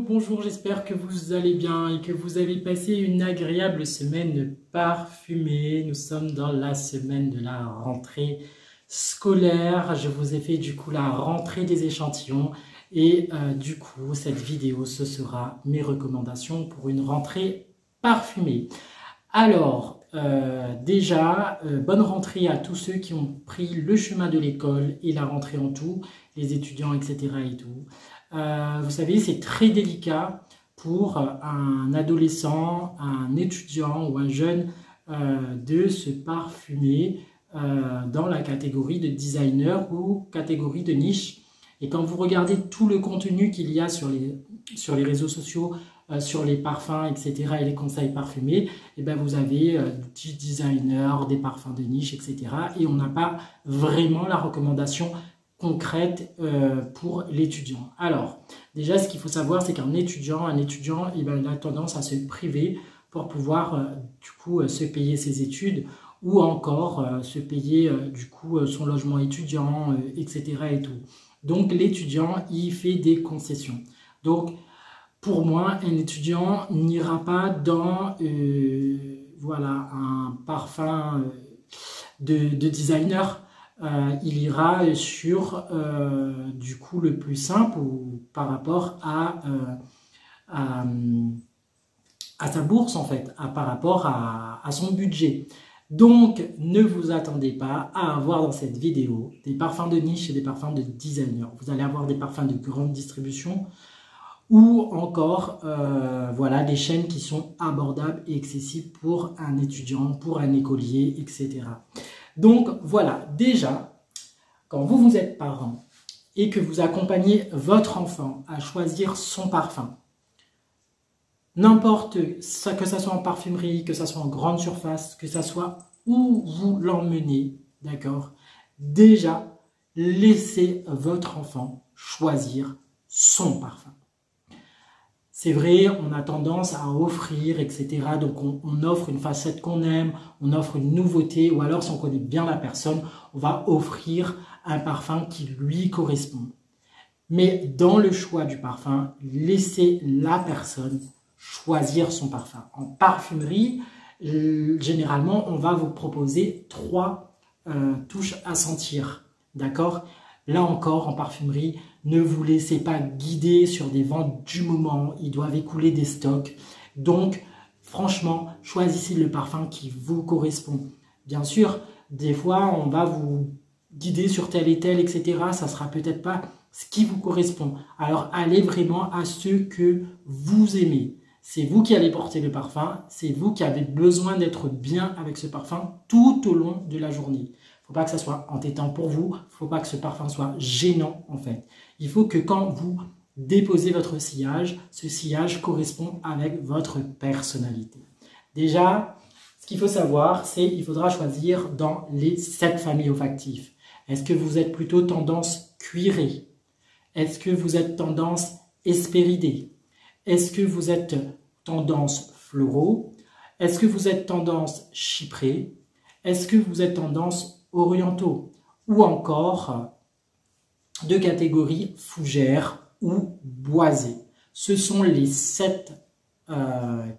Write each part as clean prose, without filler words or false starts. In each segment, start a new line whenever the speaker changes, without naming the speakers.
Bonjour, j'espère que vous allez bien et que vous avez passé une agréable semaine parfumée. Nous sommes dans la semaine de la rentrée scolaire. Je vous ai fait du coup la rentrée des échantillons et du coup cette vidéo ce sera mes recommandations pour une rentrée parfumée. Alors déjà, bonne rentrée à tous ceux qui ont pris le chemin de l'école et la rentrée en tout, les étudiants, etc. et tout. Vous savez, c'est très délicat pour un adolescent, un étudiant ou un jeune de se parfumer dans la catégorie de designer ou catégorie de niche. Et quand vous regardez tout le contenu qu'il y a sur les réseaux sociaux, sur les parfums, etc. et les conseils parfumés, et ben vous avez du designer, des parfums de niche, etc. Et on n'a pas vraiment la recommandation concrète pour l'étudiant. Alors, déjà, ce qu'il faut savoir, c'est qu'un étudiant, il a tendance à se priver pour pouvoir, du coup, se payer ses études ou encore se payer, du coup, son logement étudiant, etc. et tout. Donc, l'étudiant, il fait des concessions. Donc, pour moi, un étudiant n'ira pas dans voilà, un parfum de designer. Il ira sur du coup le plus simple ou par rapport à sa bourse en fait, par rapport à son budget. Donc ne vous attendez pas à avoir dans cette vidéo des parfums de niche et des parfums de designer. Vous allez avoir des parfums de grande distribution ou encore voilà, des chaînes qui sont abordables et accessibles pour un étudiant, pour un écolier, etc. Donc voilà, déjà, quand vous êtes parent et que vous accompagnez votre enfant à choisir son parfum, n'importe que ça soit en parfumerie, que ça soit en grande surface, que ça soit où vous l'emmenez, d'accord? Déjà, laissez votre enfant choisir son parfum. C'est vrai, on a tendance à offrir, etc. Donc, on offre une facette qu'on aime, on offre une nouveauté, ou alors, si on connaît bien la personne, on va offrir un parfum qui lui correspond. Mais dans le choix du parfum, laissez la personne choisir son parfum. En parfumerie, généralement, on va vous proposer 3 touches à sentir. D'accord ? Là encore, en parfumerie, ne vous laissez pas guider sur des ventes du moment. Ils doivent écouler des stocks. Donc, franchement, choisissez le parfum qui vous correspond. Bien sûr, des fois, on va vous guider sur tel et tel, etc. Ça ne sera peut-être pas ce qui vous correspond. Alors, allez vraiment à ce que vous aimez. C'est vous qui allez porter le parfum. C'est vous qui avez besoin d'être bien avec ce parfum tout au long de la journée. Il ne faut pas que ça soit entêtant pour vous. Il ne faut pas que ce parfum soit gênant, en fait. Il faut que quand vous déposez votre sillage, ce sillage correspond avec votre personnalité. Déjà, ce qu'il faut savoir, c'est qu'il faudra choisir dans les 7 familles olfactives. Est-ce que vous êtes plutôt tendance cuirée? Est-ce que vous êtes tendance hespéridée? Est-ce que vous êtes tendance floraux? Est-ce que vous êtes tendance chyprée? Est-ce que vous êtes tendance orientaux? Ou encore de catégorie fougère ou boisée. Ce sont les 7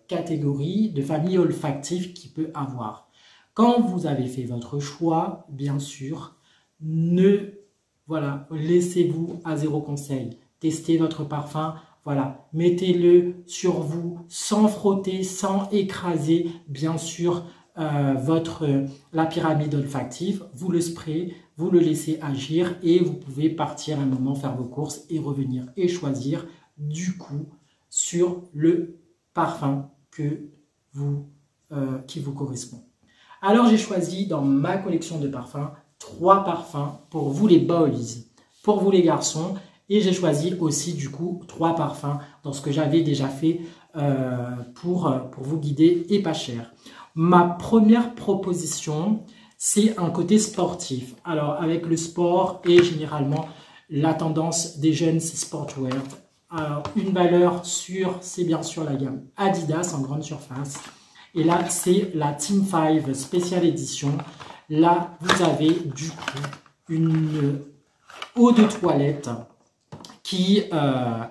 catégories de familles olfactives qu'il peut avoir. Quand vous avez fait votre choix, bien sûr, laissez-vous à 0 conseil. Testez votre parfum, voilà, mettez-le sur vous sans frotter, sans écraser, bien sûr, la pyramide olfactive. Vous le sprayez, vous le laissez agir et vous pouvez partir un moment faire vos courses et revenir et choisir du coup sur le parfum qui vous correspond. Alors j'ai choisi dans ma collection de parfums 3 parfums pour vous les boys, pour vous les garçons, et j'ai choisi aussi du coup 3 parfums dans ce que j'avais déjà fait pour vous guider et pas cher. Ma première proposition, c'est un côté sportif. Alors, avec le sport et généralement la tendance des jeunes sportwear. Alors, une valeur sûre, c'est bien sûr la gamme Adidas en grande surface. Et là, c'est la Team 5 Special Edition. Là, vous avez du coup une eau de toilette qui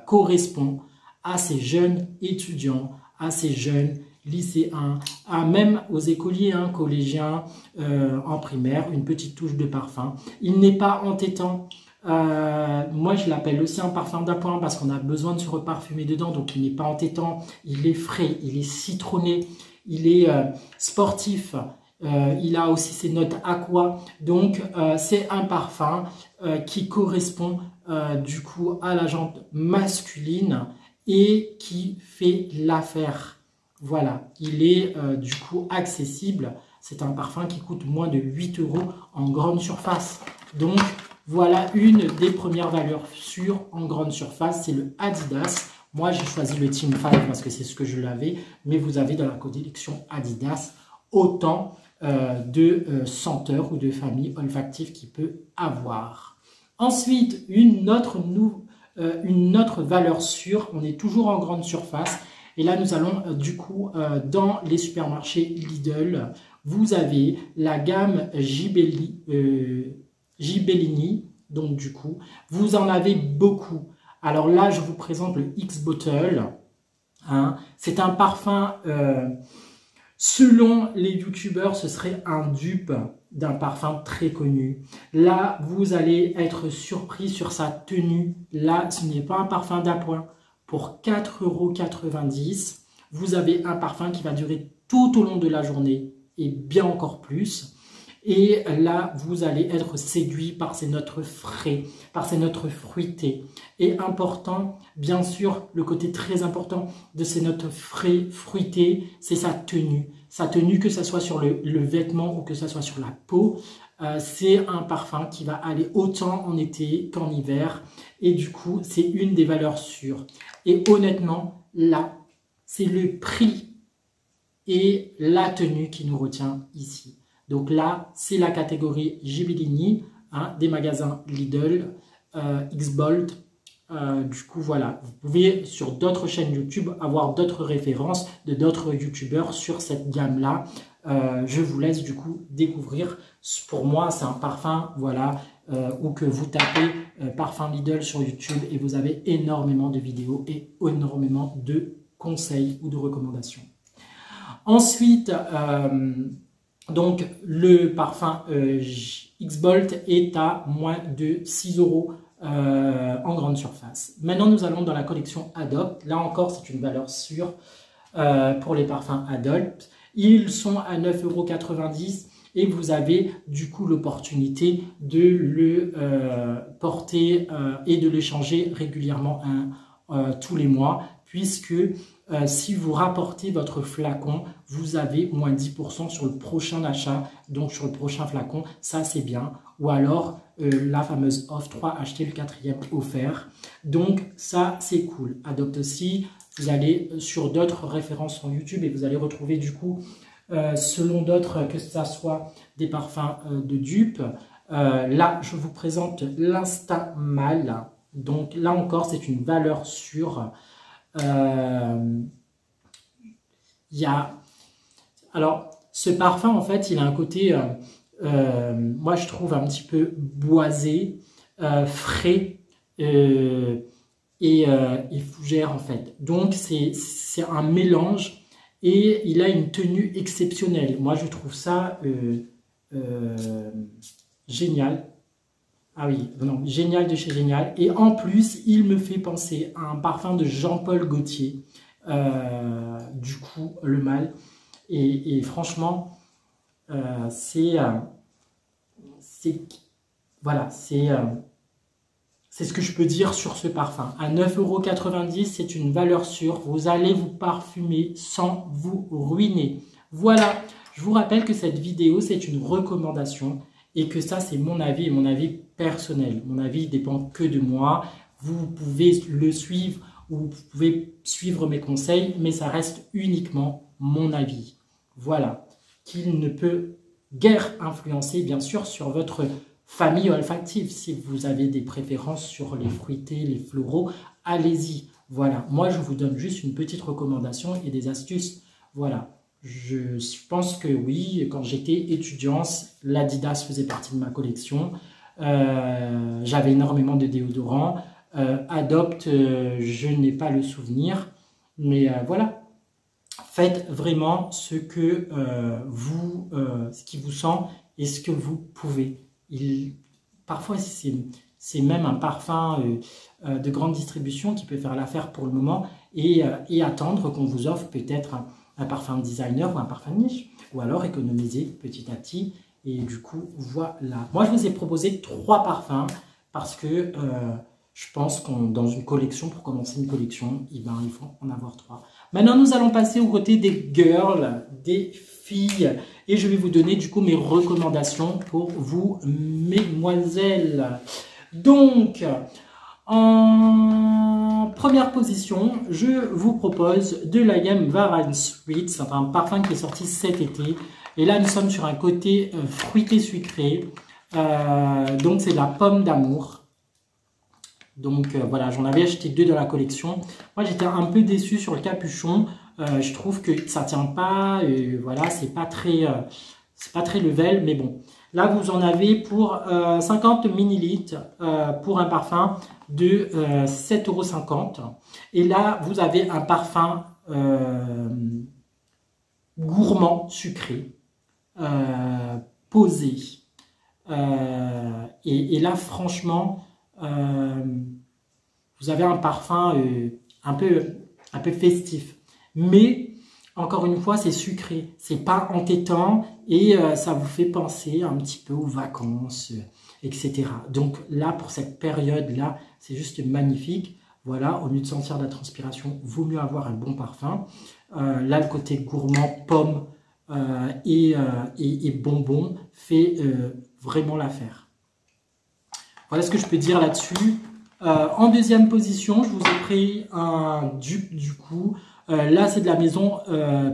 correspond à ces jeunes étudiants, à ces jeunes lycéens, même aux écoliers, hein, collégiens, en primaire, une petite touche de parfum. Il n'est pas entêtant. Moi, je l'appelle aussi un parfum d'appoint parce qu'on a besoin de se reparfumer dedans. Donc, il n'est pas entêtant. Il est frais, il est citronné, il est sportif. Il a aussi ses notes aqua. Donc, c'est un parfum qui correspond du coup à la jante masculine et qui fait l'affaire. Voilà, il est du coup accessible. C'est un parfum qui coûte moins de 8 € en grande surface. Donc, voilà une des premières valeurs sûres en grande surface, c'est le Adidas. Moi, j'ai choisi le Team 5 parce que c'est ce que je l'avais, mais vous avez dans la collection Adidas autant de senteurs ou de familles olfactives qu'il peut avoir. Ensuite, une autre valeur sûre, on est toujours en grande surface. Et là, nous allons du coup dans les supermarchés Lidl. Vous avez la gamme Gibellini. Donc du coup, vous en avez beaucoup. Alors là, je vous présente le X-Bottle. Hein. C'est un parfum, selon les youtubeurs, ce serait un dupe d'un parfum très connu. Là, vous allez être surpris sur sa tenue. Là, ce n'est pas un parfum d'appoint. Pour 4,90 €, vous avez un parfum qui va durer tout au long de la journée et bien encore plus. Et là, vous allez être séduit par ces notes frais, par ces notes fruitées. Et important, bien sûr, le côté très important de ces notes frais, fruitées, c'est sa tenue. Sa tenue, que ce soit sur le vêtement ou que ce soit sur la peau, c'est un parfum qui va aller autant en été qu'en hiver. Et du coup, c'est une des valeurs sûres. Et honnêtement, là, c'est le prix et la tenue qui nous retient ici. Donc là, c'est la catégorie Gibellini, hein, des magasins Lidl, X-Bolt. Du coup, voilà, vous pouvez sur d'autres chaînes YouTube avoir d'autres références de d'autres youtubeurs sur cette gamme-là. Je vous laisse du coup découvrir. Pour moi, c'est un parfum, voilà, ou que vous tapez parfum Lidl sur YouTube et vous avez énormément de vidéos et énormément de conseils ou de recommandations. Ensuite, donc le parfum X-Bolt est à moins de 6 € en grande surface. Maintenant, nous allons dans la collection Adopt. Là encore, c'est une valeur sûre pour les parfums Adopt. Ils sont à 9,90 € et vous avez du coup l'opportunité de le porter et de le changer régulièrement tous les mois, puisque si vous rapportez votre flacon, vous avez moins 10% sur le prochain achat, donc sur le prochain flacon, ça c'est bien. Ou alors la fameuse offre 3, acheter le 4e offert. Donc ça c'est cool. Adopte aussi, vous allez sur d'autres références sur YouTube et vous allez retrouver du coup, selon d'autres, que ça soit des parfums de dupes. Là, je vous présente l'Instamal. Donc là encore, c'est une valeur sûre. Alors, ce parfum, en fait, il a un côté, moi je trouve un petit peu boisé, frais et fougère en fait. Donc, c'est un mélange. Et il a une tenue exceptionnelle. Moi, je trouve ça génial. Ah oui, non, génial de chez génial. Et en plus, il me fait penser à un parfum de Jean-Paul Gaultier. Du coup, le mâle. Et franchement, voilà, c'est ce que je peux dire sur ce parfum. À 9,90 €, c'est une valeur sûre. Vous allez vous parfumer sans vous ruiner. Voilà, je vous rappelle que cette vidéo, c'est une recommandation et que ça, c'est mon avis et mon avis personnel. Mon avis dépend que de moi. Vous pouvez le suivre ou vous pouvez suivre mes conseils, mais ça reste uniquement mon avis. Voilà, qu'il ne peut guère influencer, bien sûr, sur votre famille olfactive. Si vous avez des préférences sur les fruités, les floraux, allez-y. Voilà, moi je vous donne juste une petite recommandation et des astuces. Voilà, je pense que oui, quand j'étais étudiant, l'Adidas faisait partie de ma collection. J'avais énormément de déodorants. adopte, je n'ai pas le souvenir. Mais voilà, faites vraiment ce que ce qui vous sent et ce que vous pouvez. Parfois, c'est même un parfum de grande distribution qui peut faire l'affaire pour le moment et attendre qu'on vous offre peut-être un parfum designer ou un parfum niche, ou alors économiser petit à petit. Et du coup, voilà. Moi, je vous ai proposé 3 parfums parce que je pense qu'on dans une collection, pour commencer une collection, il faut en avoir 3. Maintenant, nous allons passer au côté des girls, des filles. Et je vais vous donner du coup mes recommandations pour vous, mesdemoiselles. Donc, en première position, je vous propose de la gamme Varan Sweet. C'est un parfum qui est sorti cet été. Et là, nous sommes sur un côté fruité sucré. Donc, c'est de la pomme d'amour. Donc voilà, j'en avais acheté 2 dans la collection. Moi, j'étais un peu déçu sur le capuchon. Je trouve que ça tient pas. Voilà, c'est pas très level, mais bon. Là, vous en avez pour 50 ml pour un parfum de 7,50 €. Et là, vous avez un parfum gourmand, sucré, posé. Et là, franchement, vous avez un parfum un peu festif. Mais, encore une fois, c'est sucré. C'est pas entêtant et ça vous fait penser un petit peu aux vacances, etc. Donc là, pour cette période-là, c'est juste magnifique. Voilà, au lieu de sentir de la transpiration, vaut mieux avoir un bon parfum. Là, le côté gourmand, pomme et bonbon fait vraiment l'affaire. Voilà ce que je peux dire là-dessus. En deuxième position, je vous ai pris un dupe du coup. Là, c'est de la maison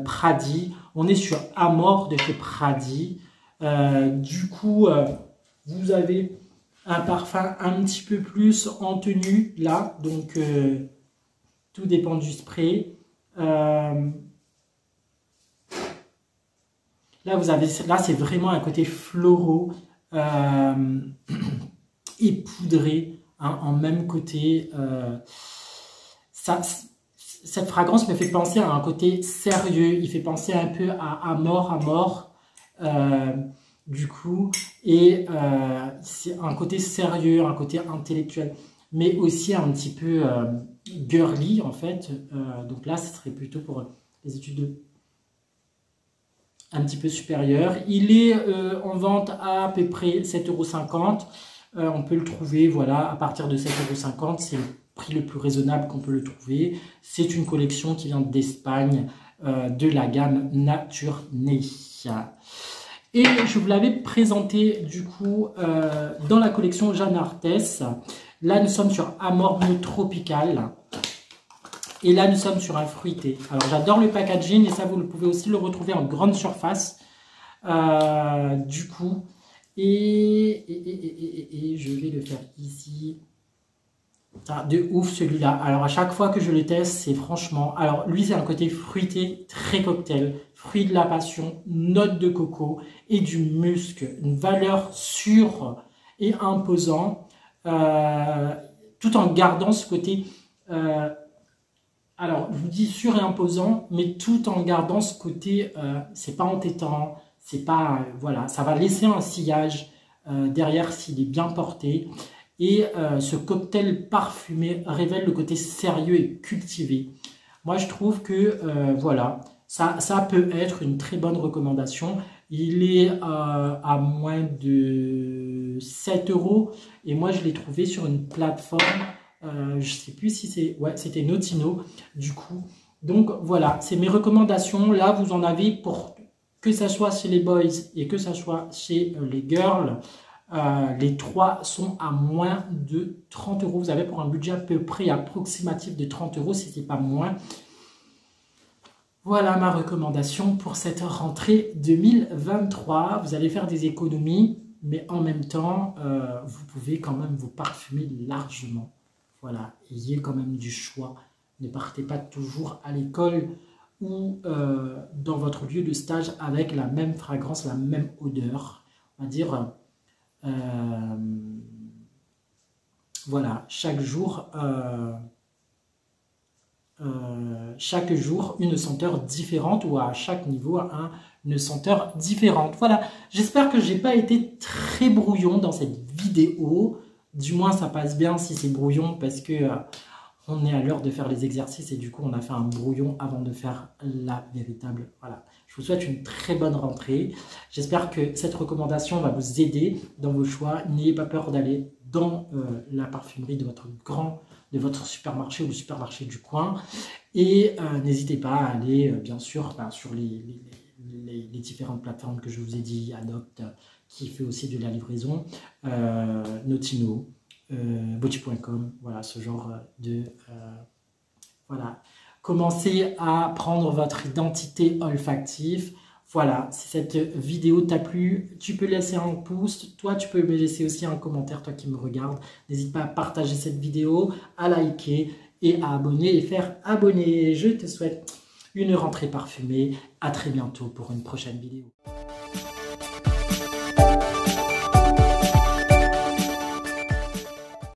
Pradi. On est sur Amor de chez Pradi. Du coup, vous avez un parfum un petit peu plus en tenue là. Donc, tout dépend du spray. Là, c'est vraiment un côté floraux. Et poudré en même côté. Cette fragrance me fait penser à un côté sérieux. Il fait penser un peu à mort. Du coup. Et c'est un côté sérieux, un côté intellectuel. Mais aussi un petit peu girly en fait. Donc là, ce serait plutôt pour les études un petit peu supérieures. Il est en vente à peu près 7,50 €. On peut le trouver, voilà, à partir de 7,50 €. C'est le prix le plus raisonnable qu'on peut le trouver. C'est une collection qui vient d'Espagne, de la gamme Naturné. Et je vous l'avais présenté, du coup, dans la collection Jeanne Arthès. Là, nous sommes sur Amor Tropical. Et là, nous sommes sur un fruité. Alors, j'adore le packaging et ça, vous pouvez aussi le retrouver en grande surface. Du coup... Et je vais le faire ici. De ouf celui-là. Alors à chaque fois que je le teste, c'est franchement... Alors lui, c'est un côté fruité, très cocktail. Fruit de la passion, note de coco et du musc. Une valeur sûre et imposant. Tout en gardant ce côté... alors, je vous dis sûr et imposant, mais tout en gardant ce côté... c'est pas entêtant. C'est pas, voilà, ça va laisser un sillage derrière s'il est bien porté. Et ce cocktail parfumé révèle le côté sérieux et cultivé. Moi, je trouve que, voilà, ça peut être une très bonne recommandation. Il est à moins de 7 €. Et moi, je l'ai trouvé sur une plateforme, je sais plus si c'est... Ouais, c'était Notino, du coup. Donc, voilà, c'est mes recommandations. Là, vous en avez pour... Que ça soit chez les boys et que ça soit chez les girls, les 3 sont à moins de 30 €. Vous avez pour un budget à peu près approximatif de 30 €, si ce n'est pas moins. Voilà ma recommandation pour cette rentrée 2023. Vous allez faire des économies, mais en même temps, vous pouvez quand même vous parfumer largement. Voilà, ayez quand même du choix. Ne partez pas toujours à l'école ou dans votre lieu de stage avec la même fragrance, la même odeur. On va dire, voilà, chaque jour une senteur différente ou à chaque niveau une senteur différente. Voilà, j'espère que j'ai pas été très brouillon dans cette vidéo. Du moins, ça passe bien si c'est brouillon parce que on est à l'heure de faire les exercices et du coup, on a fait un brouillon avant de faire la véritable. Voilà, je vous souhaite une très bonne rentrée. J'espère que cette recommandation va vous aider dans vos choix. N'ayez pas peur d'aller dans la parfumerie de votre supermarché ou le supermarché du coin. Et n'hésitez pas à aller, bien sûr, sur les différentes plateformes que je vous ai dit, Adopt, qui fait aussi de la livraison, Notino, Boti.com, voilà, ce genre de... voilà. Commencez à prendre votre identité olfactive. Voilà, si cette vidéo t'a plu, tu peux laisser un pouce. Toi, tu peux me laisser aussi un commentaire, toi qui me regardes. N'hésite pas à partager cette vidéo, à liker et à abonner et faire abonner. Je te souhaite une rentrée parfumée. À très bientôt pour une prochaine vidéo.